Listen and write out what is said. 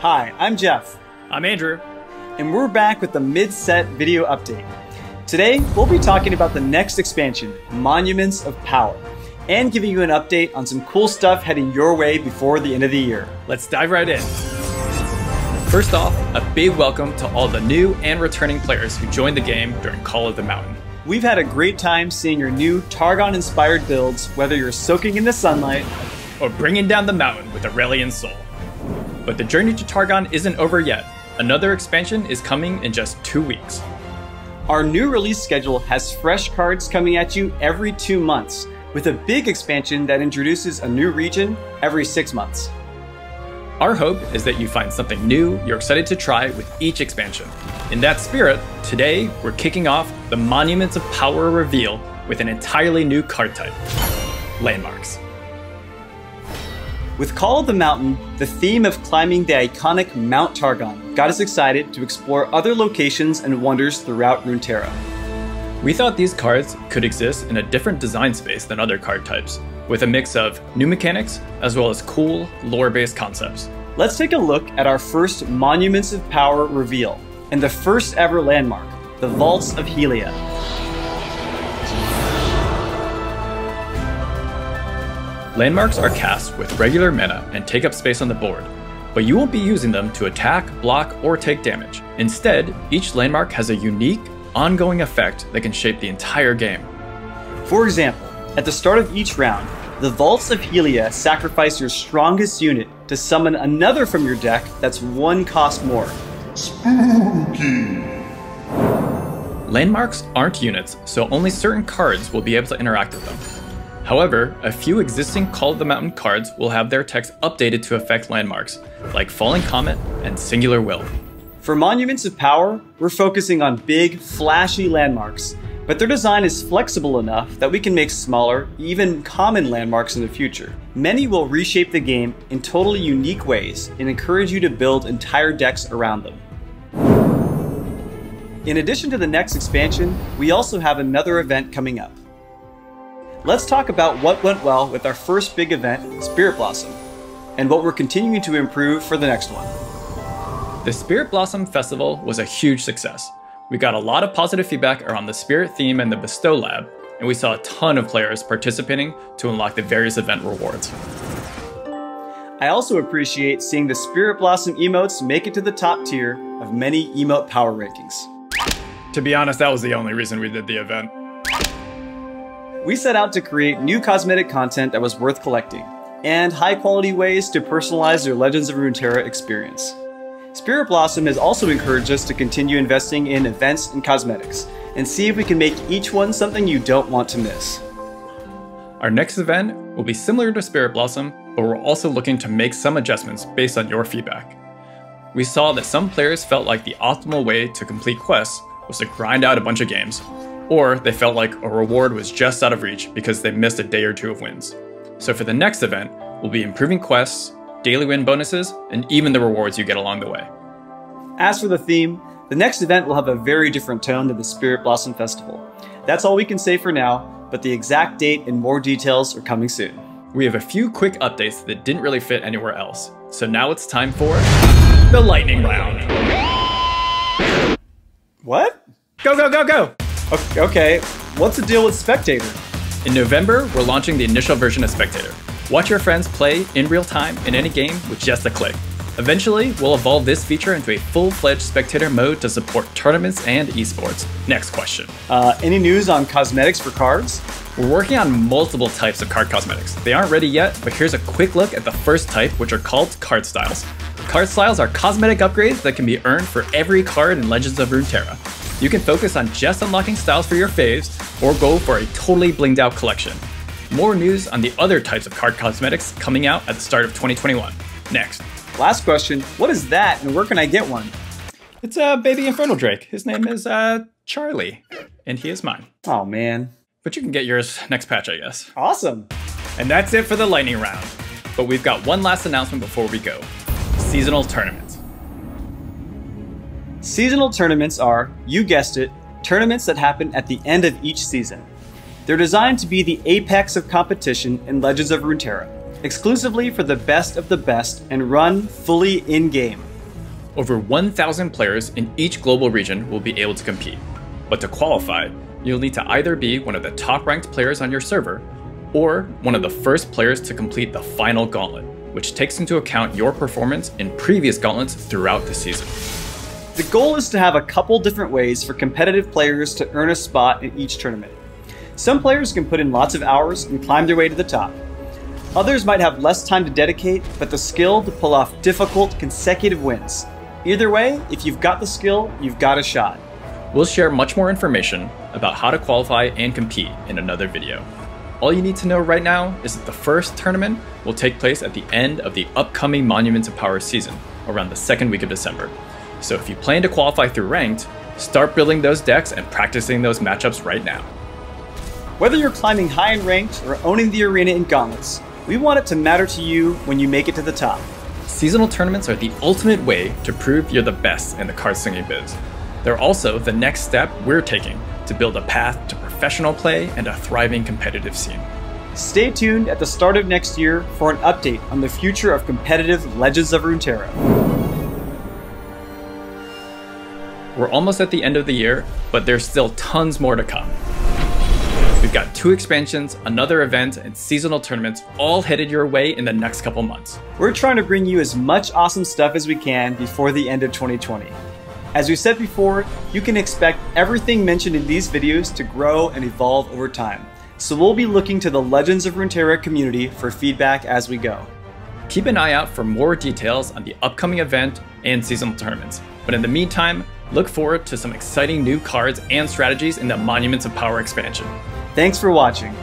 Hi, I'm Jeff. I'm Andrew. And we're back with the mid-set video update. Today, we'll be talking about the next expansion, Monuments of Power, and giving you an update on some cool stuff heading your way before the end of the year. Let's dive right in. First off, a big welcome to all the new and returning players who joined the game during Call of the Mountain. We've had a great time seeing your new Targon-inspired builds, whether you're soaking in the sunlight or bringing down the mountain with Aurelian Soul. But the journey to Targon isn't over yet. Another expansion is coming in just 2 weeks. Our new release schedule has fresh cards coming at you every 2 months, with a big expansion that introduces a new region every 6 months. Our hope is that you find something new you're excited to try with each expansion. In that spirit, today we're kicking off the Monuments of Power reveal with an entirely new card type, Landmarks. With Call of the Mountain, the theme of climbing the iconic Mount Targon got us excited to explore other locations and wonders throughout Runeterra. We thought these cards could exist in a different design space than other card types, with a mix of new mechanics as well as cool, lore-based concepts. Let's take a look at our first Monuments of Power reveal, and the first ever landmark, the Vaults of Helia. Landmarks are cast with regular mana and take up space on the board, but you won't be using them to attack, block, or take damage. Instead, each landmark has a unique, ongoing effect that can shape the entire game. For example, at the start of each round, the Vaults of Helia sacrifice your strongest unit to summon another from your deck that's 1 cost more. Spooky! Landmarks aren't units, so only certain cards will be able to interact with them. However, a few existing Call of the Mountain cards will have their text updated to affect landmarks, like Falling Comet and Singular Will. For Monuments of Power, we're focusing on big, flashy landmarks, but their design is flexible enough that we can make smaller, even common landmarks in the future. Many will reshape the game in totally unique ways and encourage you to build entire decks around them. In addition to the next expansion, we also have another event coming up. Let's talk about what went well with our first big event, Spirit Blossom, and what we're continuing to improve for the next one. The Spirit Blossom Festival was a huge success. We got a lot of positive feedback around the Spirit theme and the Bestow Lab, and we saw a ton of players participating to unlock the various event rewards. I also appreciate seeing the Spirit Blossom emotes make it to the top tier of many emote power rankings. To be honest, that was the only reason we did the event. We set out to create new cosmetic content that was worth collecting, and high-quality ways to personalize your Legends of Runeterra experience. Spirit Blossom has also encouraged us to continue investing in events and cosmetics, and see if we can make each one something you don't want to miss. Our next event will be similar to Spirit Blossom, but we're also looking to make some adjustments based on your feedback. We saw that some players felt like the optimal way to complete quests was to grind out a bunch of games, or they felt like a reward was just out of reach because they missed a day or 2 of wins. So for the next event, we'll be improving quests, daily win bonuses, and even the rewards you get along the way. As for the theme, the next event will have a very different tone than the Spirit Blossom Festival. That's all we can say for now, but the exact date and more details are coming soon. We have a few quick updates that didn't really fit anywhere else. So now it's time for the lightning round. What? Go, go, go, go! Okay, what's the deal with Spectator? In November, we're launching the initial version of Spectator. Watch your friends play in real time in any game with just a click. Eventually, we'll evolve this feature into a full-fledged Spectator mode to support tournaments and esports. Next question. Any news on cosmetics for cards? We're working on multiple types of card cosmetics. They aren't ready yet, but here's a quick look at the first type, which are called card styles. Card styles are cosmetic upgrades that can be earned for every card in Legends of Runeterra. You can focus on just unlocking styles for your faves, or go for a totally blinged out collection. More news on the other types of card cosmetics coming out at the start of 2021. Next. Last question, what is that and where can I get one? It's a baby Infernal Drake. His name is Charlie, and he is mine. Oh man. But you can get yours next patch, I guess. Awesome. And that's it for the lightning round. But we've got one last announcement before we go. Seasonal tournaments. Seasonal tournaments are, you guessed it, tournaments that happen at the end of each season. They're designed to be the apex of competition in Legends of Runeterra, exclusively for the best of the best and run fully in-game. Over 1,000 players in each global region will be able to compete. But to qualify, you'll need to either be one of the top-ranked players on your server, or one of the first players to complete the final gauntlet, which takes into account your performance in previous gauntlets throughout the season. The goal is to have a couple different ways for competitive players to earn a spot in each tournament. Some players can put in lots of hours and climb their way to the top. Others might have less time to dedicate, but the skill to pull off difficult consecutive wins. Either way, if you've got the skill, you've got a shot. We'll share much more information about how to qualify and compete in another video. All you need to know right now is that the first tournament will take place at the end of the upcoming Monuments of Power season, around the second week of December. So if you plan to qualify through Ranked, start building those decks and practicing those matchups right now. Whether you're climbing high in Ranked or owning the arena in Gauntlets, we want it to matter to you when you make it to the top. Seasonal tournaments are the ultimate way to prove you're the best in the card slinging biz. They're also the next step we're taking to build a path to professional play and a thriving competitive scene. Stay tuned at the start of next year for an update on the future of competitive Legends of Runeterra. We're almost at the end of the year, but there's still tons more to come. We've got 2 expansions, another event, and seasonal tournaments all headed your way in the next couple months. We're trying to bring you as much awesome stuff as we can before the end of 2020. As we said before, you can expect everything mentioned in these videos to grow and evolve over time. So we'll be looking to the Legends of Runeterra community for feedback as we go. Keep an eye out for more details on the upcoming event and seasonal tournaments. But in the meantime, look forward to some exciting new cards and strategies in the Monuments of Power expansion. Thanks for watching.